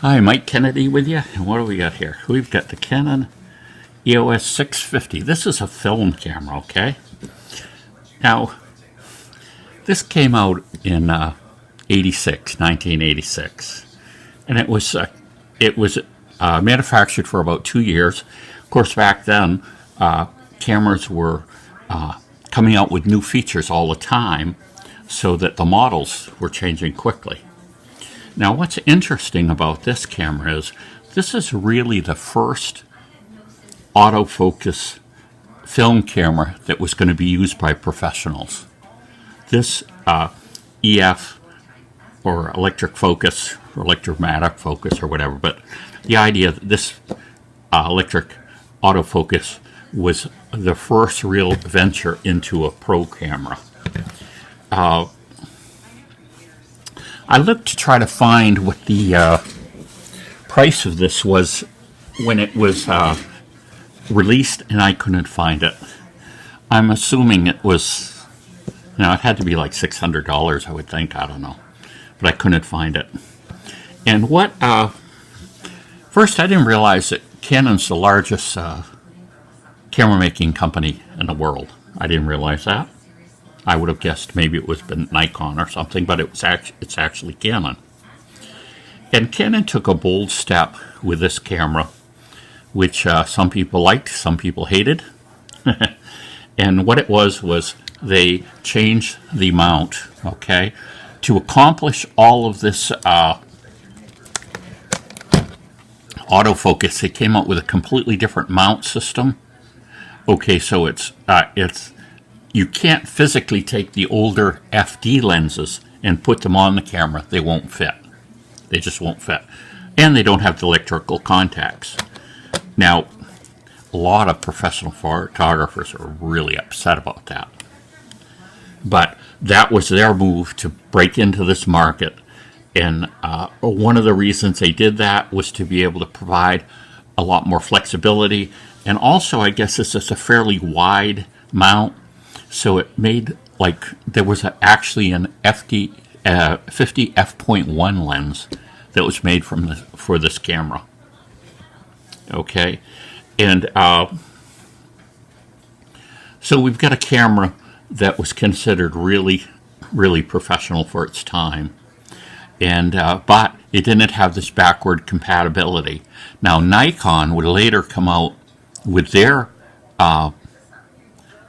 Hi, Mike Kennedy with you. And what do we got here? We've got the Canon EOS 650. This is a film camera, okay? Now, this came out in 1986, and it was manufactured for about 2 years. Of course, back then, cameras were coming out with new features all the time, so that the models were changing quickly. Now, what's interesting about this camera is this is really the first autofocus film camera that was going to be used by professionals. This EF, or electric focus, or electromatic focus, or whatever, but the idea that this electric autofocus was the first real venture into a pro camera. I looked to try to find what the price of this was when it was released, and I couldn't find it. I'm assuming it was, it had to be like $600, I would think. I don't know. But I couldn't find it. And first, I didn't realize that Canon's the largest camera making company in the world. I didn't realize that. I would have guessed maybe it was Nikon or something, but it's actually Canon. And Canon took a bold step with this camera, which some people liked, some people hated. And what it was they changed the mount, okay? To accomplish all of this autofocus, they came up with a completely different mount system. Okay, so it's you can't physically take the older FD lenses and put them on the camera. They won't fit. They just won't fit. And they don't have the electrical contacts. Now, a lot of professional photographers are really upset about that. But that was their move to break into this market. And one of the reasons they did that was to be able to provide a lot more flexibility. And also, I guess this is a fairly wide mount. So it made, there was actually an 50 f.1 lens that was made for this camera. Okay, and so we've got a camera that was considered really, really professional for its time, and but it didn't have this backward compatibility. Now, Nikon would later come out with their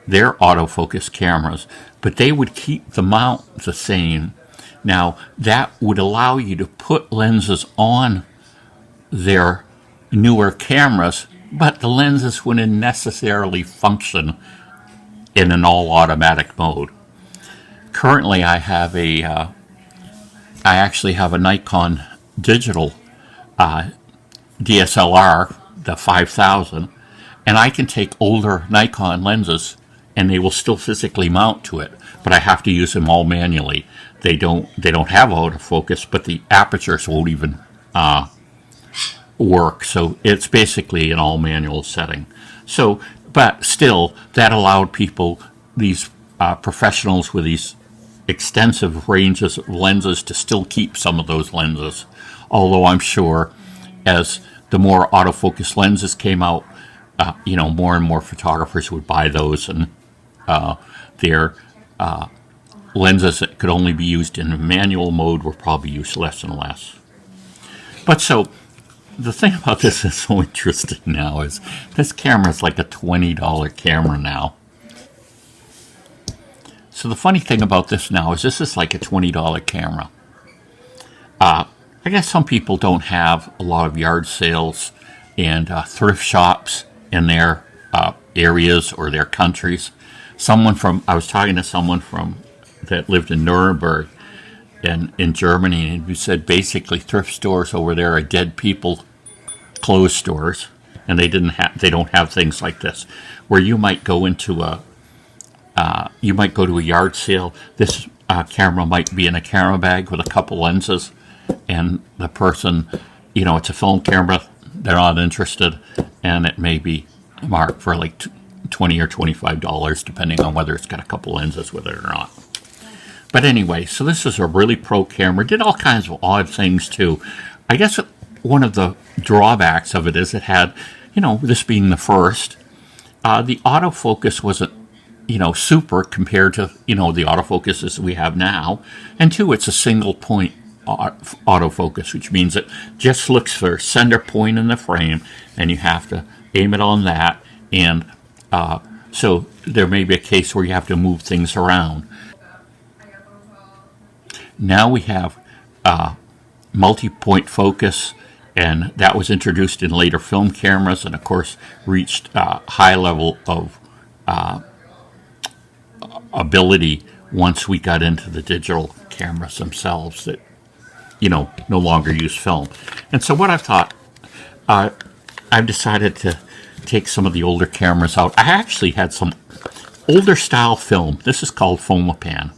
autofocus cameras, but they would keep the mount the same. Now, that would allow you to put lenses on their newer cameras, but the lenses wouldn't necessarily function in an all-automatic mode. Currently, I actually have a Nikon digital DSLR, the 5000, and I can take older Nikon lenses and they will still physically mount to it, but I have to use them all manually. They don't have autofocus, but the apertures won't even work. So it's basically an all manual setting. So, but still, that allowed people, these professionals with these extensive ranges of lenses, to still keep some of those lenses. Although I'm sure as the more autofocus lenses came out, more and more photographers would buy those, and their lenses that could only be used in manual mode were probably used less and less. But so, the thing about this is so interesting now is this camera is like a $20 camera now. So the funny thing about this now is this is like a $20 camera. I guess some people don't have a lot of yard sales and thrift shops in their areas or their countries. I was talking to someone that lived in Nuremberg in Germany, and he said basically thrift stores over there are dead people clothes stores, and they don't have things like this, where you might go into to a yard sale. This camera might be in a camera bag with a couple lenses, and the person, it's a film camera, they're not interested, and it may be marked for like $20 or $25, depending on whether it's got a couple lenses with it or not. But anyway, so this is a really pro camera. Did all kinds of odd things too. I guess one of the drawbacks of it is it had, this being the first, the autofocus wasn't, super compared to, the autofocuses we have now. And two, it's a single point autofocus, which means it just looks for center point in the frame, and you have to aim it on that. And so there may be a case where you have to move things around. Now we have multi-point focus, and that was introduced in later film cameras, and of course reached high level of ability once we got into the digital cameras themselves that no longer use film. And so what I've thought, I've decided to take some of the older cameras out. I actually had some older style film. This is called Fomopan.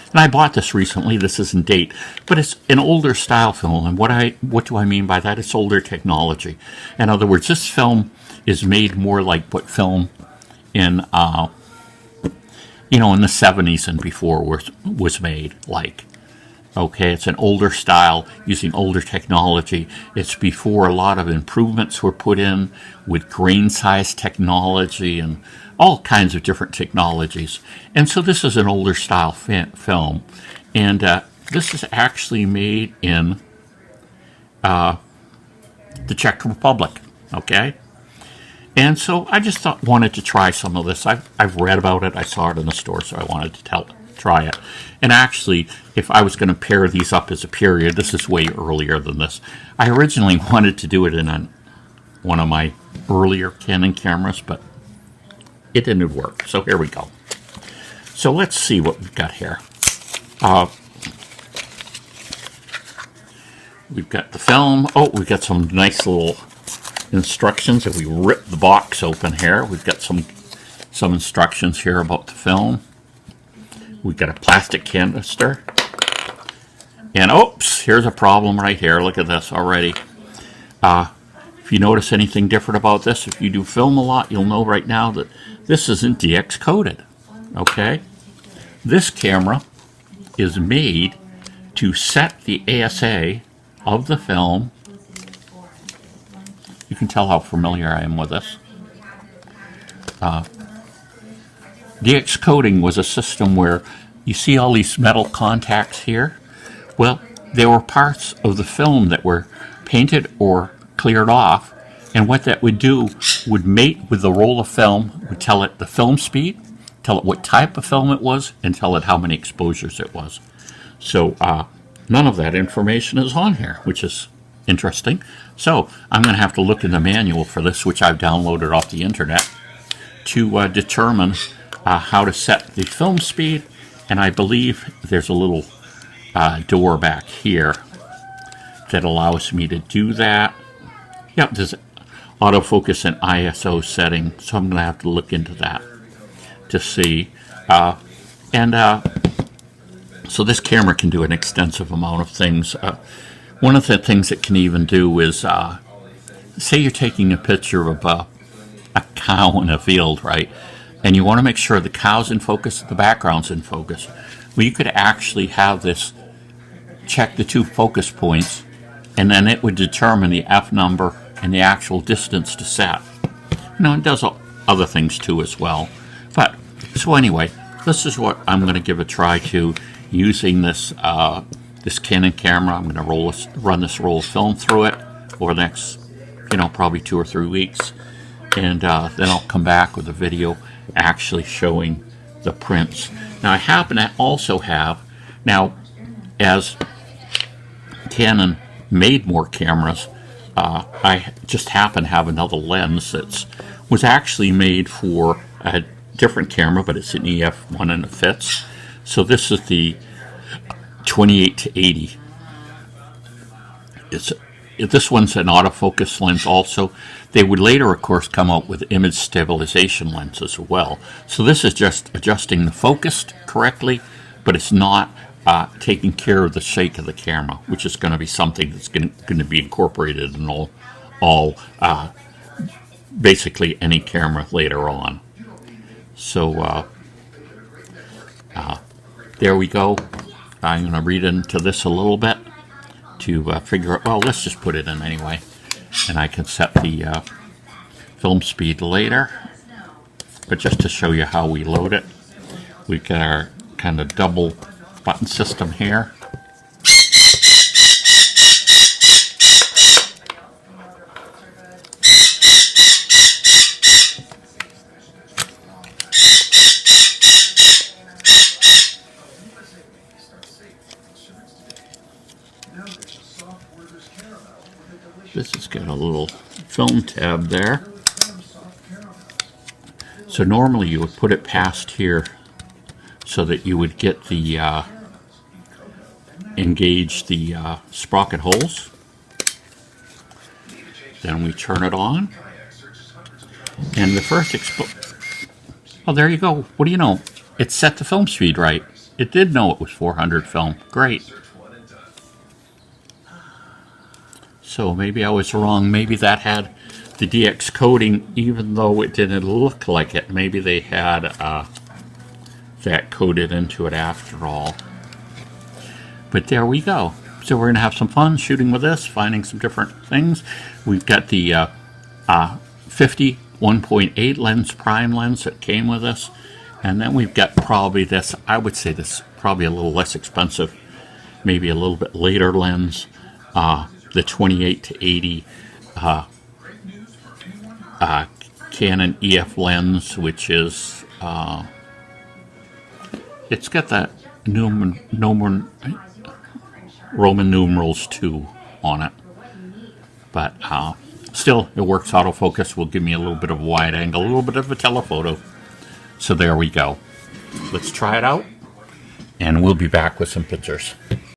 And I bought this recently. This isn't date, but it's an older style film. And what do I mean by that? It's older technology. In other words, this film is made more like what film in in the 70s and before was made like. Okay, it's an older style using older technology. It's before a lot of improvements were put in with grain size technology and all kinds of different technologies. And so this is an older style film. And this is actually made in the Czech Republic. Okay? And so I just wanted to try some of this. I've read about it. I saw it in the store, so I wanted to try it. And actually, if I was going to pair these up as a period, this is way earlier than this. I originally wanted to do it in one of my earlier Canon cameras, but it didn't work. So here we go. So let's see what we've got here. We've got the film. Oh, we've got some nice little instructions. If we rip the box open here, we've got some instructions here about the film. We've got a plastic canister. And oops, here's a problem right here. Look at this already. If you notice anything different about this, if you do film a lot, you'll know right now that this isn't DX coded. Okay? This camera is made to set the ASA of the film. You can tell how familiar I am with this. DX coding was a system where you see all these metal contacts here. Well, there were parts of the film that were painted or cleared off, and what that would do would mate with the roll of film, would tell it the film speed, tell it what type of film it was, and tell it how many exposures it was. So none of that information is on here, which is interesting. So I'm going to have to look in the manual for this, which I've downloaded off the internet, to determine how to set the film speed. And I believe there's a little door back here that allows me to do that. Yep, there's autofocus and ISO setting, so I'm going to have to look into that to see. So this camera can do an extensive amount of things. One of the things it can even do is, say you're taking a picture of a cow in a field, right? And you want to make sure the cow's in focus, the background's in focus. Well, you could actually have this check the two focus points, and then it would determine the F number and the actual distance to set. It does other things too as well. But, so anyway, this is what I'm going to give a try to using this this Canon camera. I'm going to run this roll of film through it over the next, probably 2 or 3 weeks. And then I'll come back with a video actually showing the prints. Now I happen to also have, as Canon made more cameras, I just happen to have another lens that was actually made for a different camera, but it's an EF one and it fits. So this is the 28 to 80. This one's an autofocus lens also. They would later, of course, come out with image stabilization lenses as well. So this is just adjusting the focus correctly, but it's not taking care of the shake of the camera, which is going to be something that's going to be incorporated in all basically any camera later on. So there we go. I'm going to read into this a little bit to figure out, well, let's just put it in anyway. And I can set the film speed later. But just to show you how we load it, we've got our kind of double button system here. This has got a little film tab there. So normally you would put it past here so that you would get the engage the sprocket holes. Then we turn it on, and the first oh, there you go. What do you know? It set the film speed right. It did know it was 400 film. Great. So maybe I was wrong. Maybe that had the DX coding, even though it didn't look like it. Maybe they had that coded into it after all. But there we go. So we're going to have some fun shooting with this, finding some different things. We've got the 50 1.8 lens prime lens that came with us. And then we've got probably this, I would say this probably a little less expensive, maybe a little bit later lens. The 28 to 80 Canon EF lens, which is it's got that Roman numerals 2 on it, but still it works autofocus. Will give me a little bit of a wide angle, a little bit of a telephoto. So there we go. Let's try it out, and we'll be back with some pictures.